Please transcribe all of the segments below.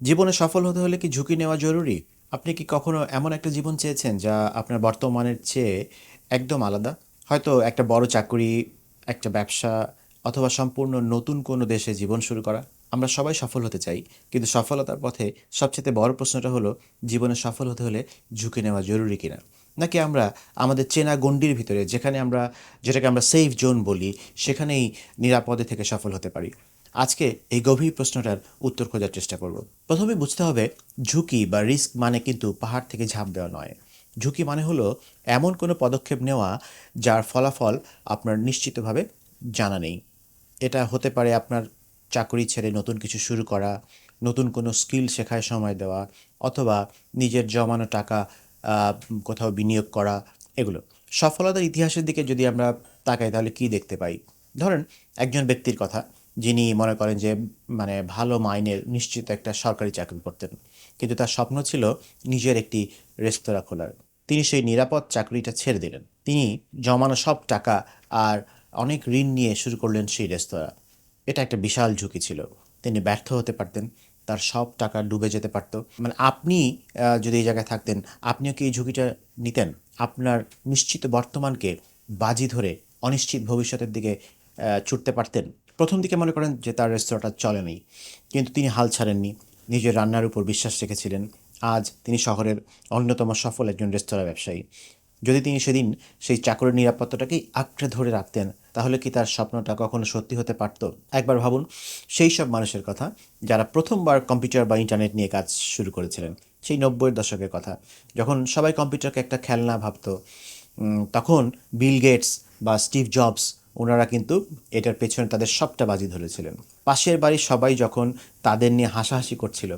জীবনে সফল হতে হলে কি ঝুঁকি নেওয়া জরুরি? আপনি কি কখনো এমন একটা জীবন চেয়েছেন যা আপনার বর্তমানের চেয়ে একদম আলাদা? হয়তো একটা বড় চাকুরি, একটা ব্যবসা অথবা সম্পূর্ণ নতুন কোনো দেশে জীবন শুরু করা। আমরা সবাই সফল হতে চাই। কিন্তু সফলতার পথে সবচাইতে বড় প্রশ্নটা হলো জীবনে সফল হতে হলে ঝুঁকি নেওয়া জরুরি কিনা? নাকি আমরা আমাদের চেনা গণ্ডির ভিতরে যেটাকে আমরা সেফ জোন বলি, সেখানেই নিরাপদে থেকে সফল হতে পারি? আজকে এই গভীর প্রশ্নটার উত্তর খোঁজার চেষ্টা করব। প্রথমে বুঝতে হবে, ঝুঁকি বা রিস্ক মানে কিন্তু পাহাড় থেকে ঝাঁপ দেওয়া নয়। ঝুঁকি মানে হলো এমন কোনো পদক্ষেপ নেওয়া যার ফলাফল আপনার নিশ্চিতভাবে জানা নেই। এটা হতে পারে আপনার চাকরি ছেড়ে নতুন কিছু শুরু করা, নতুন কোনো স্কিল শেখায় সময় দেওয়া, অথবা নিজের জমানো টাকা আহ, কোথাও বিনিয়োগ করা, এগুলো। সফলতার ইতিহাসের দিকে যদি আমরা তাকাই তাহলে কি দেখতে পাই? ধরেন একজন ব্যক্তির কথা, যিনি মনে করেন যে ভালো মাইনের নিশ্চিত একটা সরকারি চাকরি করতেন, কিন্তু তার স্বপ্ন ছিল নিজের একটি রেস্তোরাঁ খোলার। তিনি সেই নিরাপদ চাকরিটা ছেড়ে দিলেন। তিনি জমানো সব টাকা আর অনেক ঋণ নিয়ে শুরু করলেন সেই রেস্তোরাঁ। এটা একটা বিশাল ঝুঁকি ছিল। তিনি ব্যর্থ হতে পারতেন, তার সব টাকা ডুবে যেতে পারত। আপনি যদি এই জায়গায় থাকতেন, আপনিও কি এই ঝুঁকিটা নিতেন? আপনার নিশ্চিত বর্তমানকে বাজি ধরে অনিশ্চিত ভবিষ্যতের দিকে ছুটতে পারতেন? প্রথম দিকে মনে করেন যে তার রেস্তোরাঁটা চলেনি, কিন্তু তিনি হাল ছাড়েননি। নিজের রান্নার উপর বিশ্বাস রেখেছিলেন। আজ তিনি শহরের অন্যতম সফল একজন রেস্তোরাঁ ব্যবসায়ী। যদি তিনি সেদিন সেই চাকরির নিরাপত্তাটাকেই আঁকড়ে ধরে রাখতেন, তাহলে কি তার স্বপ্নটা কখনো সত্যি হতে পারত? একবার ভাবুন সেই সব মানুষের কথা যারা প্রথমবার কম্পিউটার বা ইন্টারনেট নিয়ে কাজ শুরু করেছিলেন। সেই 90-এর দশকের কথা, যখন সবাই কম্পিউটারকে একটা খেলনা ভাবতো। তখন বিল গেটস বা স্টিভ জবস, ওনারা কিন্তু এটার পেছনে তাদের সবটা বাজি ধরেছিলেন। পাশের বাড়ির সবাই যখন তাদের নিয়ে হাসাহাসি করছিল,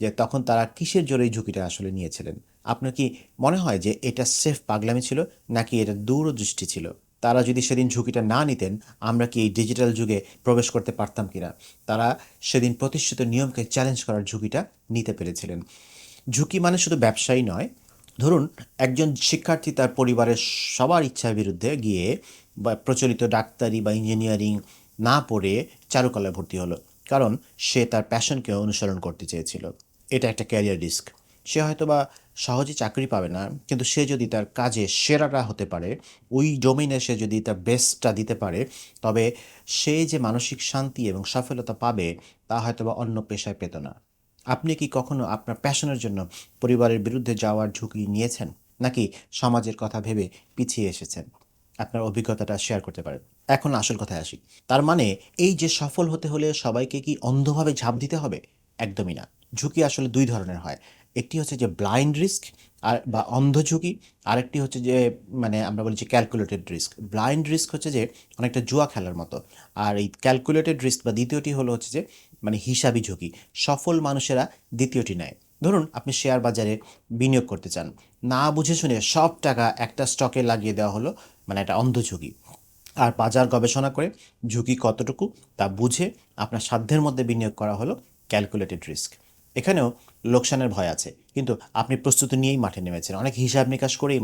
যে তখন তারা কিসের জোরে এই ঝুঁকিটা আসলে নিয়েছিলেন? আপনার কি মনে হয় যে এটা সেফ পাগলামি ছিল, নাকি এটা দূরদৃষ্টি ছিল? তারা যদি সেদিন ঝুঁকিটা না নিতেন, আমরা কি এই ডিজিটাল যুগে প্রবেশ করতে পারতাম কিনা? তারা সেদিন প্রতিষ্ঠিত নিয়মকে চ্যালেঞ্জ করার ঝুঁকিটা নিতে পেরেছিলেন। ঝুঁকি মানে শুধু ব্যবসায়ী নয়। ধরুন একজন শিক্ষার্থী তার পরিবারের সবার ইচ্ছার বিরুদ্ধে গিয়ে বা প্রচলিত ডাক্তারি বা ইঞ্জিনিয়ারিং না পড়ে চারুকলায় ভর্তি হলো, কারণ সে তার প্যাশনকে অনুসরণ করতে চেয়েছিল। এটা একটা ক্যারিয়ার রিস্ক। সে হয়তোবা সহজে চাকরি পাবে না, কিন্তু সে যদি তার কাজে সেরাটা হতে পারে, ওই ডোমেইনে সে যদি তার বেস্টটা দিতে পারে, তবে সে যে মানসিক শান্তি এবং সফলতা পাবে, তা হয়তোবা অন্য পেশায় পেত না। আপনি কি কখনো আপনার প্যাশনের জন্য পরিবারের বিরুদ্ধে যাওয়ার ঝুঁকি নিয়েছেন? নাকি সমাজের কথা ভেবে পিছিয়ে এসেছেন? আপনার অভিজ্ঞতাটা শেয়ার করতে পারেন। এখন আসল কথায় আসি। তার মানে এই যে সফল হতে হলে সবাইকে কি অন্ধভাবে ঝাঁপ দিতে হবে? একদমই না। ঝুঁকি আসলে ২ ধরনের হয়। একটি হচ্ছে যে ব্লাইন্ড রিস্ক আর বা অন্ধ ঝুঁকি। আরেকটি হচ্ছে যে আমরা বলি যে ক্যালকুলেটেড রিস্ক। ব্লাইন্ড রিস্ক হচ্ছে যে অনেকটা জুয়া খেলার মতো। আর এই ক্যালকুলেটেড রিস্ক বা দ্বিতীয়টি হলো হচ্ছে যে হিসাবি ঝুঁকি। সফল মানুষেরা দ্বিতীয়টি নেয়। ধরুন আপনি শেয়ার বাজারে বিনিয়োগ করতে চান। না বুঝে শুনে সব টাকা একটা স্টকে লাগিয়ে দেওয়া হলো, একটা অন্ধ ঝুঁকি। আর বাজার গবেষণা করে ঝুঁকি কতটুকু তা বুঝে আপনার সাধ্যের মধ্যে বিনিয়োগ করা হলো ক্যালকুলেটেড রিস্ক। এখানেও লোকসানের ভয় আছে, কিন্তু আপনি প্রস্তুতি নিয়েই মাঠে নেমেছেন, অনেক হিসাব নিকাশ করেই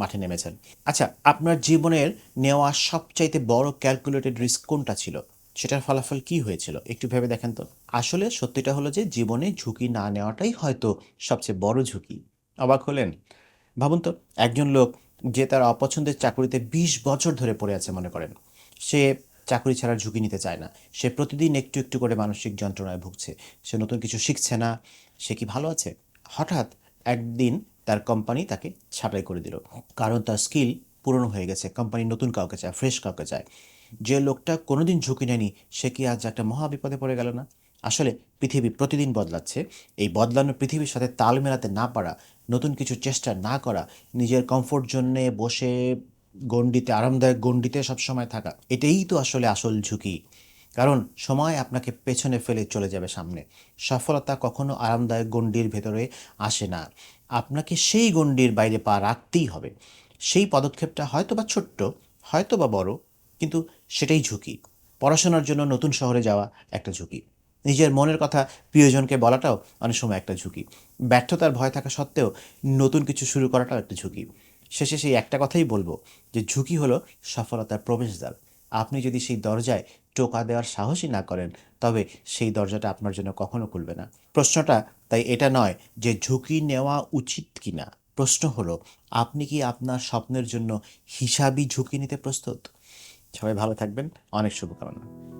মাঠে নেমেছেন। আচ্ছা, আপনার জীবনের নেওয়া সবচাইতে বড় ক্যালকুলেটেড রিস্ক কোনটা ছিল? সেটার ফলাফল কি হয়েছিল একটু ভেবে দেখেন তো। আসলে সত্যিটা হলো যে জীবনে ঝুঁকি না নেওয়াটাই হয়তো সবচেয়ে বড় ঝুঁকি। অবাক হলেন? ভাবুন তো, একজন লোক যে তার অপছন্দের চাকরিতে ২০ বছর ধরে পড়ে আছে মনে করেন। সে চাকরি ছাড়ার ঝুঁকি নিতে চায় না। সে প্রতিদিন একটু একটু করে মানসিক যন্ত্রণায় ভুগছে। সে নতুন কিছু শিখছে না। সে কি ভালো আছে? হঠাৎ একদিন তার কোম্পানি তাকে ছাঁটাই করে দিল। কারণ তার স্কিল পুরনো হয়ে গেছে। কোম্পানি নতুন কাউকে চায়, ফ্রেশ কাউকে চায়। যে লোকটা কোনোদিন ঝুঁকি নেয়নি, সে কি আজ একটা মহা বিপদে পড়ে গেল না? আসলে পৃথিবী প্রতিদিন বদলাচ্ছে। এই বদলানো পৃথিবীর সাথে তাল মেলাতে না পারা, নতুন কিছু চেষ্টা না করা, নিজের কমফোর্ট জোনে বসে আরামদায়ক গণ্ডিতে সবসময় থাকা, এটাই তো আসলে আসল ঝুঁকি। কারণ সময় আপনাকে পেছনে ফেলে চলে যাবে সামনে। সফলতা কখনো আরামদায়ক গণ্ডির ভেতরে আসে না। আপনাকে সেই গণ্ডির বাইরে পা রাখতেই হবে। সেই পদক্ষেপটা হয়তোবা ছোট্ট, হয়তোবা বড়, কিন্তু সেটাই ঝুঁকি। পড়াশোনার জন্য নতুন শহরে যাওয়া একটা ঝুঁকি। নিজের মনের কথা প্রিয়জনকে বলাটাও অনেক সময় একটা ঝুঁকি। ব্যর্থতার ভয় থাকা সত্ত্বেও নতুন কিছু শুরু করাটাও একটা ঝুঁকি। শেষে সেই একটা কথাই বলবো, যে ঝুঁকি হলো সফলতার প্রবেশদ্বার। আপনি যদি সেই দরজায় টোকা দেওয়ার সাহসই না করেন, তবে সেই দরজাটা আপনার জন্য কখনো খুলবে না। প্রশ্নটা তাই এটা নয় যে ঝুঁকি নেওয়া উচিত কিনা। প্রশ্ন হলো, আপনি কি আপনার স্বপ্নের জন্য হিসাবি ঝুঁকি নিতে প্রস্তুত? সবাই ভালো থাকবেন। অনেক শুভকামনা।